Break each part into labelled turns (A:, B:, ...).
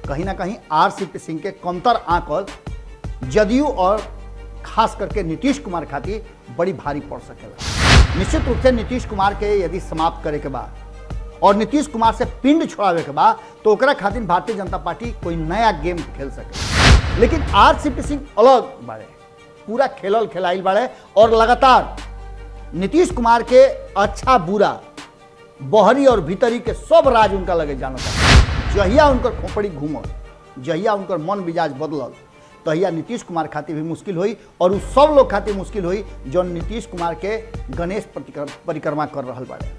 A: कहीं ना कहीं आरसीपी सिंह के कमतर आंकल जदयू और खास करके नीतीश कुमार खातिर बड़ी भारी पड़ सकेला। निश्चित रूप से नीतीश कुमार के यदि समाप्त करे के बाद और नीतीश कुमार से पिंड छोड़ावे के बाद तो ओकरा खातिर भारतीय जनता पार्टी कोई नया गेम खेल सके। लेकिन आरसीपी सिंह अलग बाड़े, पूरा खेलल खिलाइल बाड़े और लगातार नीतीश कुमार के अच्छा बुरा बहरी और भीतरी के सब राज उनका लगे जानता। जहिया उनकर खोपड़ी घूमल, जहिया उनकर मन मिजाज बदलल, तहिया नीतीश कुमार खातिर भी मुश्किल हुई और उस सब लोग खातिर मुश्किल हुई जो नीतीश कुमार के गणेश परिक्रमा कर रहा बाड़े।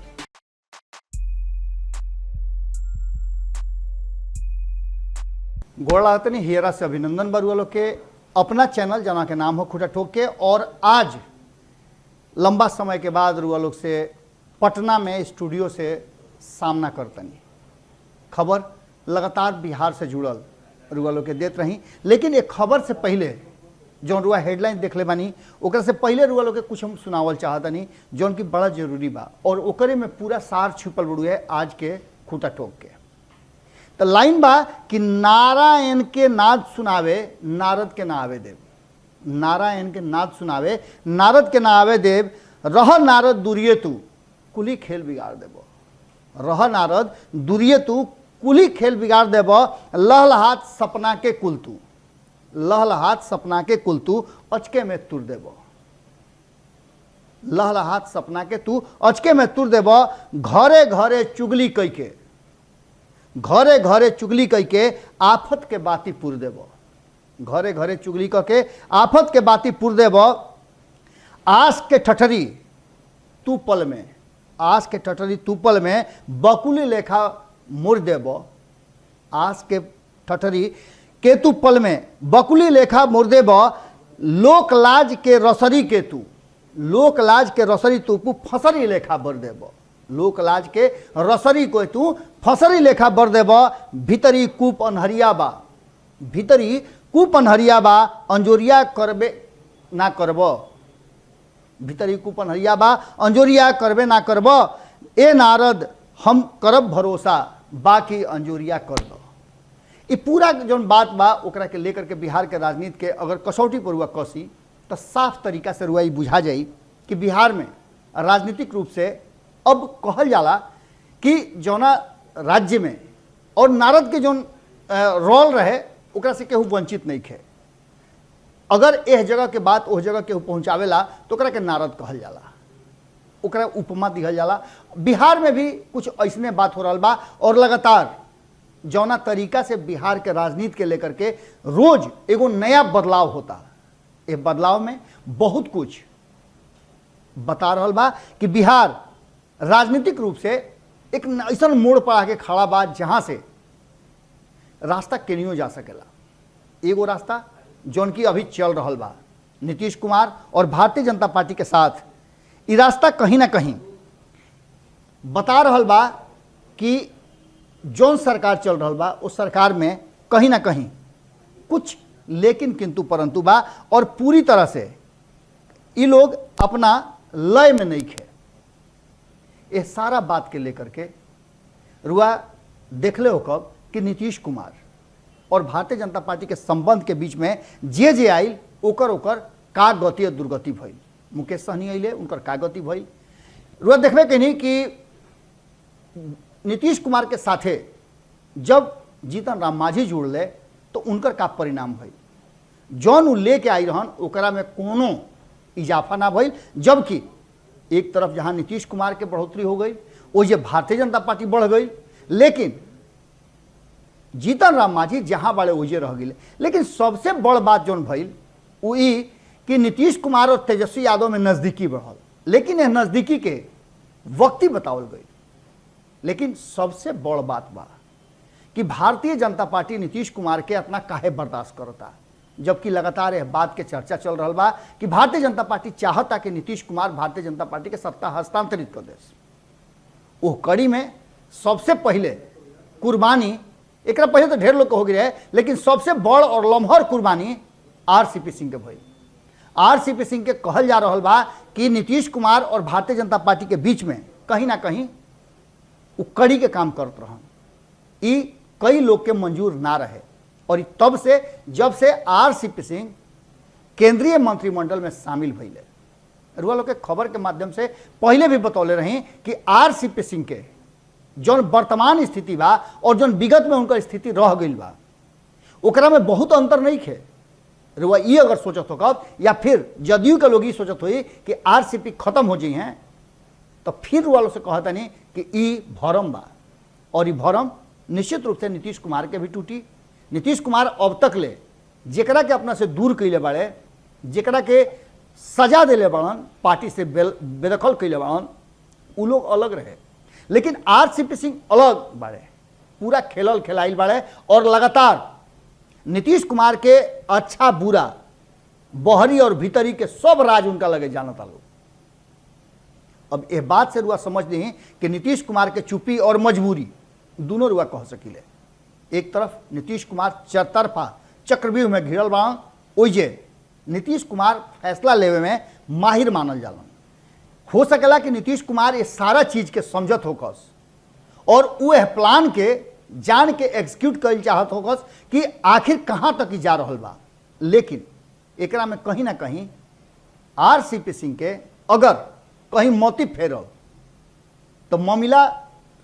A: गोड़ा तनी हेरा से अभिनंदन बरुआ लोग के अपना चैनल जना के नाम हो खूटा ठोक के, और आज लंबा समय के बाद रुआ लोग से पटना में स्टूडियो से सामना करतनी। खबर लगातार बिहार से जुड़ल रुआ लोग के देत रही, लेकिन एक खबर से पहले जो रुआ हेडलाइन देख ले बानी ओकरा से पहले रुआ लोग के कुछ हम सुनावल चाहतनी जौन की बड़ा जरूरी बा और ओकरे में पूरा सार छुपल बड़ुए आज के खूटा ठोक के। तो लाइन बा कि नारायण के नाद सुनावे नारद के ना आवे देव, नारायण के नाद सुनावे नारद के ना आवे देव, रह नारद दूरिये तू कुली खेल बिगाड़ देबो, रह नारद दूरिये तू कुली खेल बिगाड़ देबो, लहलहात सपना के कुल तू, लहलहात सपना के कुल तू अचके में तुर देबो, लहलहात सपना के तू अचके में तुर देबो, घरे घरे चुगली कई के, घरे घरे चुगली कई के आफत के बाती पुर देबो, घरे घरे चुगली क के आफत के बाती पुर देबो, आस के ठठरी तू पल में, आस के ठठरी तू पल में बकुली लेखा मुर देबो, आस के ठठरी के तू पल में बकुली लेखा मुर देबो, लोक लाज के रसरी के तू, लोक लाज के रसरी तू फसरी लेखा बर देबो, लोक लाज के रसरी को तू फसरी लेखा बर देबो, भीतरी कूप अनहरिया बा, भीतरी कूप अनहरिया बा, अंजोरिया करबे ना करबो, भीतरी कूप अनहरिया बा, अंजोरिया करबे ना करबो, ए नारद हम करब भरोसा बाकी अंजोरिया कर दो। ये पूरा जो बात बा ओकरा के लेकर के बिहार के राजनीति के अगर कसौटी पर हुआ कसी तो साफ तरीका से रुआ बुझा जाई कि बिहार में राजनीतिक रूप से अब कहल जाला कि जौना राज्य में और नारद के जो रोल रहे ओकरा से केहू वंचित नहीं खे। अगर एह जगह के बात ओह जगह केहू पहुँचावेला तो ओकरा के नारद कहल जाला, ओकरा उपमा दिहल जाला। बिहार में भी कुछ ऐसने बात हो रहा बा और लगातार जौना तरीका से बिहार के राजनीति के लेकर के रोज एगो नया बदलाव होता, ये बदलाव में बहुत कुछ बता रहा बा कि बिहार राजनीतिक रूप से एक ऐसा मोड़ पर आके खड़ा बा जहां से रास्ता केनियो जा सकेला। एगो रास्ता जौन की अभी चल रहा बा नीतीश कुमार और भारतीय जनता पार्टी के साथ, ये रास्ता कहीं ना कहीं बता रहा बा कि जौन सरकार चल रहा बा उस सरकार में कहीं ना कहीं कुछ लेकिन किंतु परंतु बा और पूरी तरह से ये लोग अपना लय में नहीं खे। ये सारा बात के लेकर के रुआ देखले हो कब कि नीतीश कुमार और भारतीय जनता पार्टी के संबंध के बीच में जे आइल ओकर ओकर का गति और दुर्गति भइल। मुकेश सहनी अइले उनकर का गति भइल। रुआ देखबे कहीं कि नीतीश कुमार के साथे जब जीतन राम मांझी जुड़ले तो उनकर का परिणाम भइल, जौन उ लेके आई रहन ओकरा में कोनो इजाफा ना भइल, जबकि एक तरफ जहां नीतीश कुमार के बढ़ोतरी हो गई ओजे भारतीय जनता पार्टी बढ़ गई, लेकिन जीतन राम मांझी जहां बड़े ओजे रह गए। लेकिन सबसे बड़ बात जौन भइल उ ई कि नीतीश कुमार और तेजस्वी यादव में नजदीकी बढ़ल, लेकिन यह नजदीकी के वक्ती बतावल गई। लेकिन सबसे बड़ बात बा कि भारतीय जनता पार्टी नीतीश कुमार के अपना काहे बर्दाश्त करता, जबकि लगातार यह बात के चर्चा चल रहा बा कि भारतीय जनता पार्टी चाहता कि नीतीश कुमार भारतीय जनता पार्टी के सत्ता हस्तांतरित कर दे। वो कड़ी में सबसे पहले कुर्बानी, एक पहले तो ढेर लोग हो गए है, लेकिन सबसे बड़ और लम्हर कुर्बानी आरसीपी सिंह के भई। आरसीपी सिंह के कहल जा रहा बा कि नीतीश कुमार और भारतीय जनता पार्टी के बीच में कहीं ना कहीं वो कड़ी के काम करत रहन। ई कई लोग के मंजूर ना रहे और तब से जब से आरसीपी सिंह केंद्रीय मंत्रिमंडल में शामिल भइले, रुआ लोग के खबर के माध्यम से पहले भी बतौले रही कि आरसीपी सिंह के जौन वर्तमान स्थिति बा और जौन विगत में उनका स्थिति रह गई बा ओकरा में बहुत अंतर नहीं खे। रुआ ये अगर सोचत हो कब या फिर जदयू के लोग ये सोचत हुई कि आरसीपी खत्म हो जाई हैं तो फिर रुआ लोग से कहता नहीं कि ई भरम बा और ये भरम निश्चित रूप से नीतीश कुमार के भी टूटी। नीतीश कुमार अब तक ले जेकरा के अपना से दूर कैले बाड़े, जेकरा के सजा दिले बड़न, पार्टी से बेदखल कैले बड़न, उ लोग अलग रहे, लेकिन आरसीपी सिंह अलग बाड़े, पूरा खेलल खिलाइल बाड़े और लगातार नीतीश कुमार के अच्छा बुरा बहरी और भीतरी के सब राज उनका लगे जानता लोग। अब यह बात से रुआ समझ ली कि नीतीश कुमार के चुप्पी और मजबूरी दोनों रुआ कह सकिले। एक तरफ नीतीश कुमार चरतरफा चक्रव्यूह में घिरल बाड़न, ओइजे नीतीश कुमार फैसला लेवे में माहिर मानल जालन। हो सकेला कि नीतीश कुमार ये सारा चीज के समझत होकस और वह प्लान के जान के एग्जीक्यूट कर चाहत होकस कि आखिर कहाँ तक जा रहल बा, लेकिन एकरा में कहीं ना कहीं आरसीपी सिंह के अगर कहीं मोती फेरल तो मामला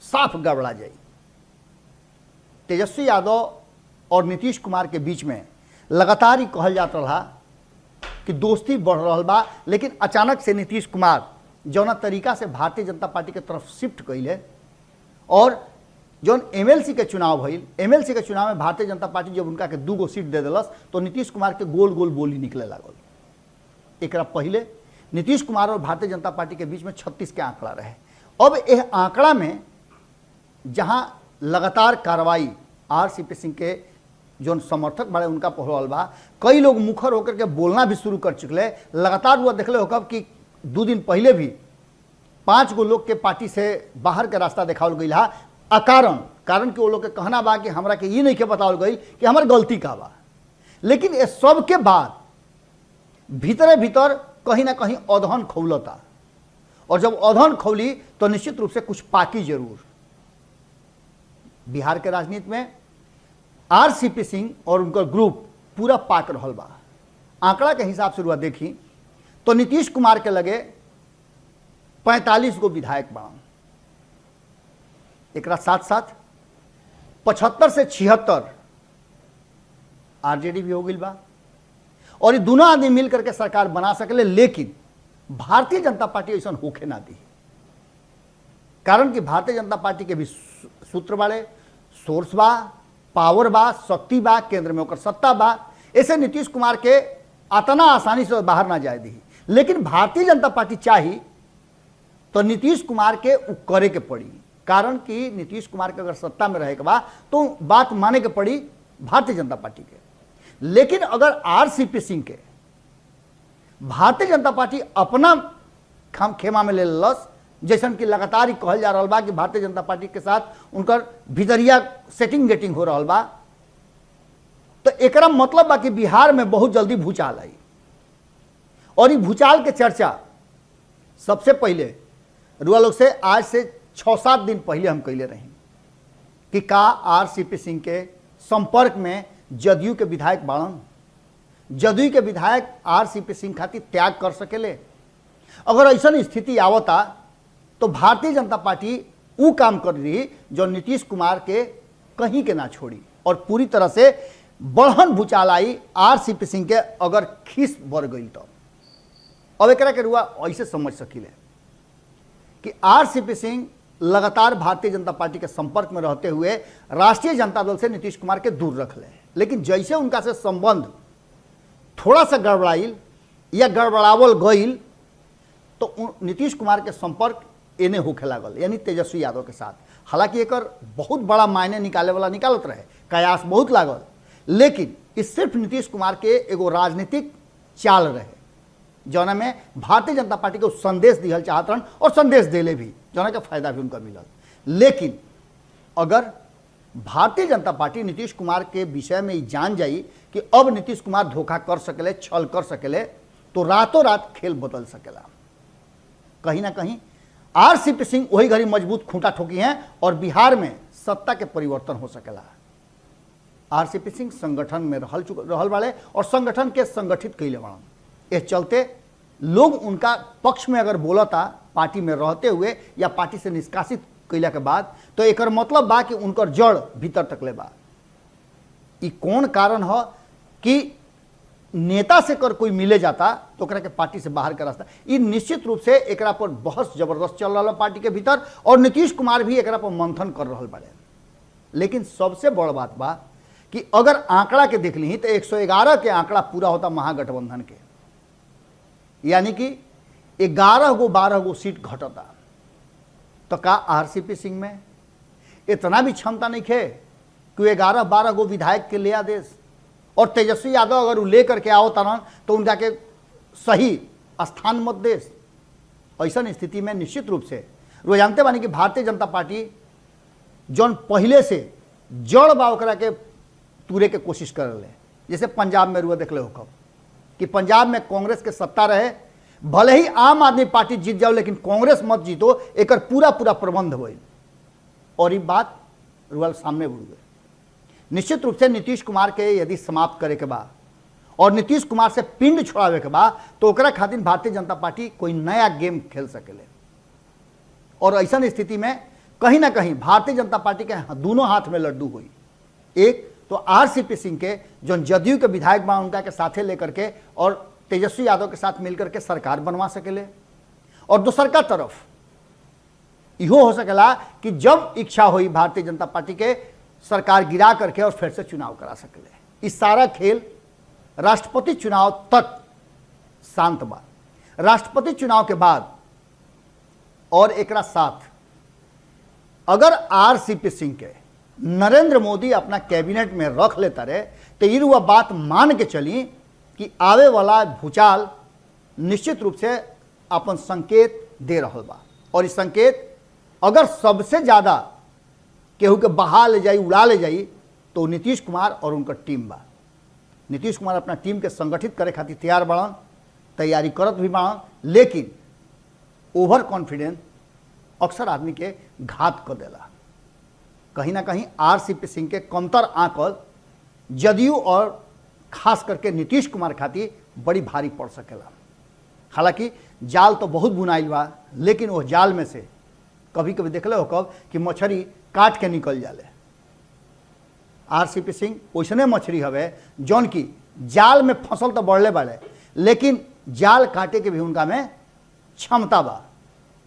A: साफ गड़बड़ा जाए। तेजस्वी यादव और नीतीश कुमार के बीच में लगातार ही कहल जात रहा कि दोस्ती बढ़ रहा बा, लेकिन अचानक से नीतीश कुमार जौना तरीका से भारतीय जनता पार्टी के तरफ शिफ्ट कैले और जौन एमएलसी के चुनाव भइल, एमएलसी के चुनाव में भारतीय जनता पार्टी जब उनका के 2 गो सीट दे दिलस तो नीतीश कुमार के गोल गोल बोली निकले लागल। एकरा पहले नीतीश कुमार और भारतीय जनता पार्टी के बीच में 36 के आंकड़ा रहे। अब यह आंकड़ा में जहां लगातार कार्रवाई आरसीपी सिंह के जो समर्थक बड़े उनका पहल बा, कई लोग मुखर होकर के बोलना भी शुरू कर चुके। लगातार वो देखले होकर कि 2 दिन पहले भी 5 गो लोग के पार्टी से बाहर के रास्ता देखावल गई हा कारण कि वो लोग के कहना बा कि हमरा के ये नहीं के बतावल गई कि हमार गलती का बा, लेकिन ये सब के बाद भीतरे भीतर कहीं ना कहीं अधन खौलता और जब अधन खौली तो निश्चित रूप से कुछ पाकी जरूर। बिहार के राजनीति में आरसीपी सिंह और उनका ग्रुप पूरा पाक रहल बा। आंकड़ा के हिसाब से रुआ देखी तो नीतीश कुमार के लगे 45 गो विधायक बा, एक साथ साथ 75 से 76 आरजेडी भी हो गई बा और ये दोनों आदमी मिल करके सरकार बना सकले, लेकिन भारतीय जनता पार्टी ऐसा होके ना दी। कारण कि भारतीय जनता पार्टी के भी सूत्र बाड़े, सोर्स बा, पावर बा, शक्ति बा, केंद्र में ओकर सत्ता बा, ऐसे नीतीश कुमार के अतना आसानी से बाहर ना जाए दी। लेकिन भारतीय जनता पार्टी चाही तो नीतीश कुमार के करे के पड़ी, कारण कि नीतीश कुमार के अगर सत्ता में रहे के बा तो बात माने के पड़ी भारतीय जनता पार्टी के। लेकिन अगर आरसीपी सिंह के भारतीय जनता पार्टी अपना खेमा में ले लस, जैसन कि लगातार ही कहल जा रहा बा कि भारतीय जनता पार्टी के साथ उनकर भीतरिया सेटिंग गेटिंग हो रहा बा, तो एकरा मतलब बा कि बिहार में बहुत जल्दी भूचाल आई। और ये भूचाल के चर्चा सबसे पहले रुआ लोग से आज से 6-7 दिन पहले हम कैले रही कि का आरसीपी सिंह के संपर्क में जदयू के विधायक बाड़न, जदयू के विधायक आरसीपी सिंह खातिर त्याग कर सकेले। अगर ऐसा स्थिति आवता तो भारतीय जनता पार्टी वो काम कर रही जो नीतीश कुमार के कहीं के ना छोड़ी और पूरी तरह से बढ़न भूचाल आई आरसीपी सिंह के अगर खीस बढ़ गई तो। अब एक के रुआ ऐसे समझ सकिले कि आरसीपी सिंह लगातार भारतीय जनता पार्टी के संपर्क में रहते हुए राष्ट्रीय जनता दल से नीतीश कुमार के दूर रख ले, लेकिन जैसे उनका से संबंध थोड़ा सा गड़बड़ाइल या गड़बड़ावल गईल तो नीतीश कुमार के संपर्क एने होखे लागल, यानी तेजस्वी यादव के साथ। हालांकि एक बहुत बड़ा मायने निकाले वाला निकालत रहे, कयास बहुत लागल, लेकिन इस सिर्फ नीतीश कुमार के एगो राजनीतिक चाल रहे जौना में भारतीय जनता पार्टी को संदेश दिहल चाहत रहन और संदेश देले भी, जौना का फायदा भी उनका मिलल। लेकिन अगर भारतीय जनता पार्टी नीतीश कुमार के विषय में जान जाई कि अब नीतीश कुमार धोखा कर सकेले, छल कर सकेले, तो रातों रात खेल बदल सकेला। कहीं ना कहीं आरसीपी सिंह वही घड़ी मजबूत खूंटा ठोकी हैं और बिहार में सत्ता के परिवर्तन हो सकेला। आरसीपी सिंह संगठन में रहल बाड़े और संगठन के संगठित कैले बाड़न। इस चलते लोग उनका पक्ष में अगर बोलता पार्टी में रहते हुए या पार्टी से निष्कासित कैला के बाद, तो एक मतलब बा कि उनकर जड़ भीतर तकले बा। ई कौन कारण है कि नेता से कर कोई मिले जाता तो ओकरा के पार्टी से बाहर का रास्ता, ई निश्चित रूप से एकरा पर बहस जबरदस्त चल रहा पार्टी के भीतर और नीतीश कुमार भी एकरा पर मंथन कर रहा बाड़े। लेकिन सबसे बड़ बात बा कि अगर आंकड़ा के देख ली तो 111 के आंकड़ा पूरा होता महागठबंधन के, यानी कि 11 गो 12 गो सीट घटता। तो का आरसीपी सिंह में इतना भी क्षमता नहीं है कि 11-12 गो विधायक के ले आदेश, और तेजस्वी यादव अगर वो लेकर के आओ तरन तो उनका के सही स्थान मत देश। ऐसा स्थिति में निश्चित रूप से वो जानते बानी कि भारतीय जनता पार्टी जौन पहले से जड़ बा ओकरा के तूरे के कोशिश कर रहे। जैसे पंजाब में रुआ देख ले हो कि पंजाब में कांग्रेस के सत्ता रहे, भले ही आम आदमी पार्टी जीत जाओ लेकिन कांग्रेस मत जीतो, एक पूरा प्रबंध हो और ये बात रुआ सामने बढ़ गई। निश्चित रूप से नीतीश कुमार के यदि समाप्त करे के बाद और नीतीश कुमार से पिंड छोड़ावे के बाद तो ओकरा खातिर भारतीय जनता पार्टी कोई नया गेम खेल सकेले। और ऐसा स्थिति में कहीं ना कहीं भारतीय जनता पार्टी के दोनों हाथ में लड्डू हुई। एक तो आरसीपी सिंह के जो जदयू के विधायक बा उनका के साथे लेकर के और तेजस्वी यादव के साथ मिलकर के सरकार बनवा सकेले, और दूसर का तरफ इहो हो सकेला कि जब इच्छा हुई भारतीय जनता पार्टी के सरकार गिरा करके और फिर से चुनाव करा सकेले। इस सारा खेल राष्ट्रपति चुनाव तक शांत बा। राष्ट्रपति चुनाव के बाद और एकरा साथ अगर आरसीपी सिंह के नरेंद्र मोदी अपना कैबिनेट में रख लेता रहे तो ये वह बात मान के चली कि आवे वाला भूचाल निश्चित रूप से अपन संकेत दे रहा बा। और इस संकेत अगर सबसे ज़्यादा केहू के बहा ले जाई, उड़ा ले जाई, तो नीतीश कुमार और उनका टीम बा। नीतीश कुमार अपना टीम के संगठित करे खातिर तैयार बाड़न, तैयारी करत भी बाड़न, लेकिन ओवर कॉन्फिडेंस अक्सर आदमी के घात कर देला। कहीं ना कहीं आरसीपी सिंह के कमतर आंकल जदयू और खास करके नीतीश कुमार खातिर बड़ी भारी पड़ सकेला। हालांकि जाल तो बहुत बुनाइल बा, लेकिन वो जाल में से कभी कभी देखले हो कब कि मछली काट के निकल जाले। आरसीपी सिंह वैसने मछली हवे जौन की जाल में फसल तो बढ़ले बाड़े, लेकिन जाल काटे के भी उनका में क्षमता बा।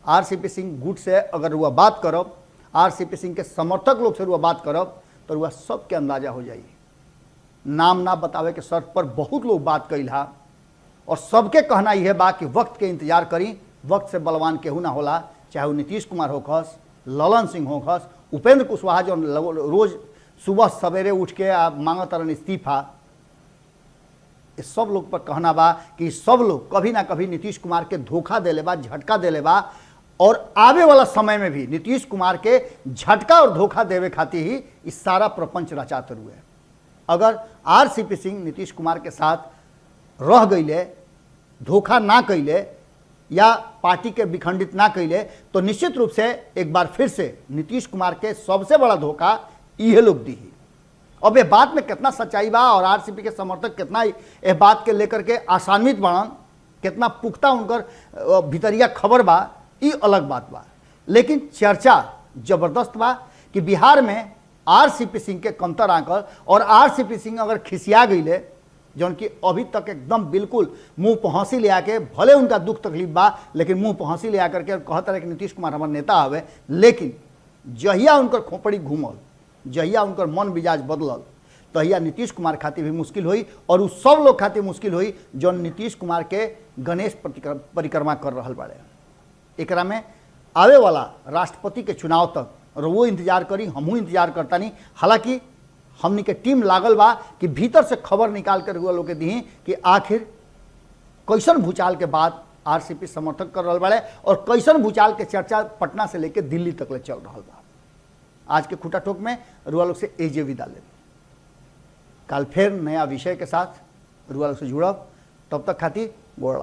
A: आरसीपी सिंह गुट से अगर वह बात करब, आरसीपी सिंह के समर्थक लोग से वह बात करब, तो वह सबके अंदाजा हो जाई। नाम ना बतावे के शर्त पर बहुत लोग बात कैल हा, और सबके कहना यह बा कि वक्त के इंतजार करी, वक्त से बलवान केहू ना होला। चाहे वो नीतीश कुमार होखस, ललन सिंह होखस, उपेंद्र कुशवाहा जो रोज सुबह सवेरे उठ के मांगत रहन इस्तीफा, इस सब लोग पर कहना बा कि सब लोग कभी ना कभी नीतीश कुमार के धोखा देले बा, झटका देले बा, और आवे वाला समय में भी नीतीश कुमार के झटका और धोखा देवे खातिर ही इस सारा प्रपंच रचाते हुए। अगर आरसीपी सिंह नीतीश कुमार के साथ रह गईले, धोखा ना कैले या पार्टी के विखंडित ना कैले, तो निश्चित रूप से एक बार फिर से नीतीश कुमार के सबसे बड़ा धोखा ये लोग दी। अब ये बात में कितना सच्चाई बा और आरसीपी के समर्थक कितना ये बात के लेकर के आसान्वित बनन, कितना पुख्ता उनकर भीतरिया खबर बा, ये अलग बात बा। लेकिन चर्चा जबरदस्त बा कि बिहार में आरसीपी सिंह के कमतर आंकल, और आरसीपी सिंह अगर खिसिया गईले जौन कि अभी तक एकदम बिल्कुल मुंह पर हंसी ले आके, भले उनका दुख तकलीफ बा लेकिन मुंह पर हंसी ले आकर के कहता रहे कि नीतीश कुमार हमारे नेता हवे, लेकिन जहिया उनकर खोपड़ी घूमल, जहिया उनकर मन मिजाज बदलल, तहिया नीतीश कुमार खातिर भी मुश्किल हुई, और उस सब लोग खातिर मुश्किल हुई जो नीतीश कुमार के गणेश परिक्रमा कर रहा बाड़े। एकरा में आवे वाला राष्ट्रपति के चुनाव तक और वो इंतजार करी, हमहू इंतजार करता नहीं। हालांकि हमनी के टीम लागल बा कि भीतर से खबर निकाल कर हुआ लोग के दी कि आखिर कैसन भूचाल के बाद आरसीपी समर्थक कर रहा बाड़े और कैसन भूचाल के चर्चा पटना से लेकर दिल्ली तक ले चल रहा बा। आज के खुटा ठोक में रुआ लोग से एजे विदा ले। कल फिर नया विषय के साथ रुआ लोग से जुड़ब, तब तक खातिर गोड़।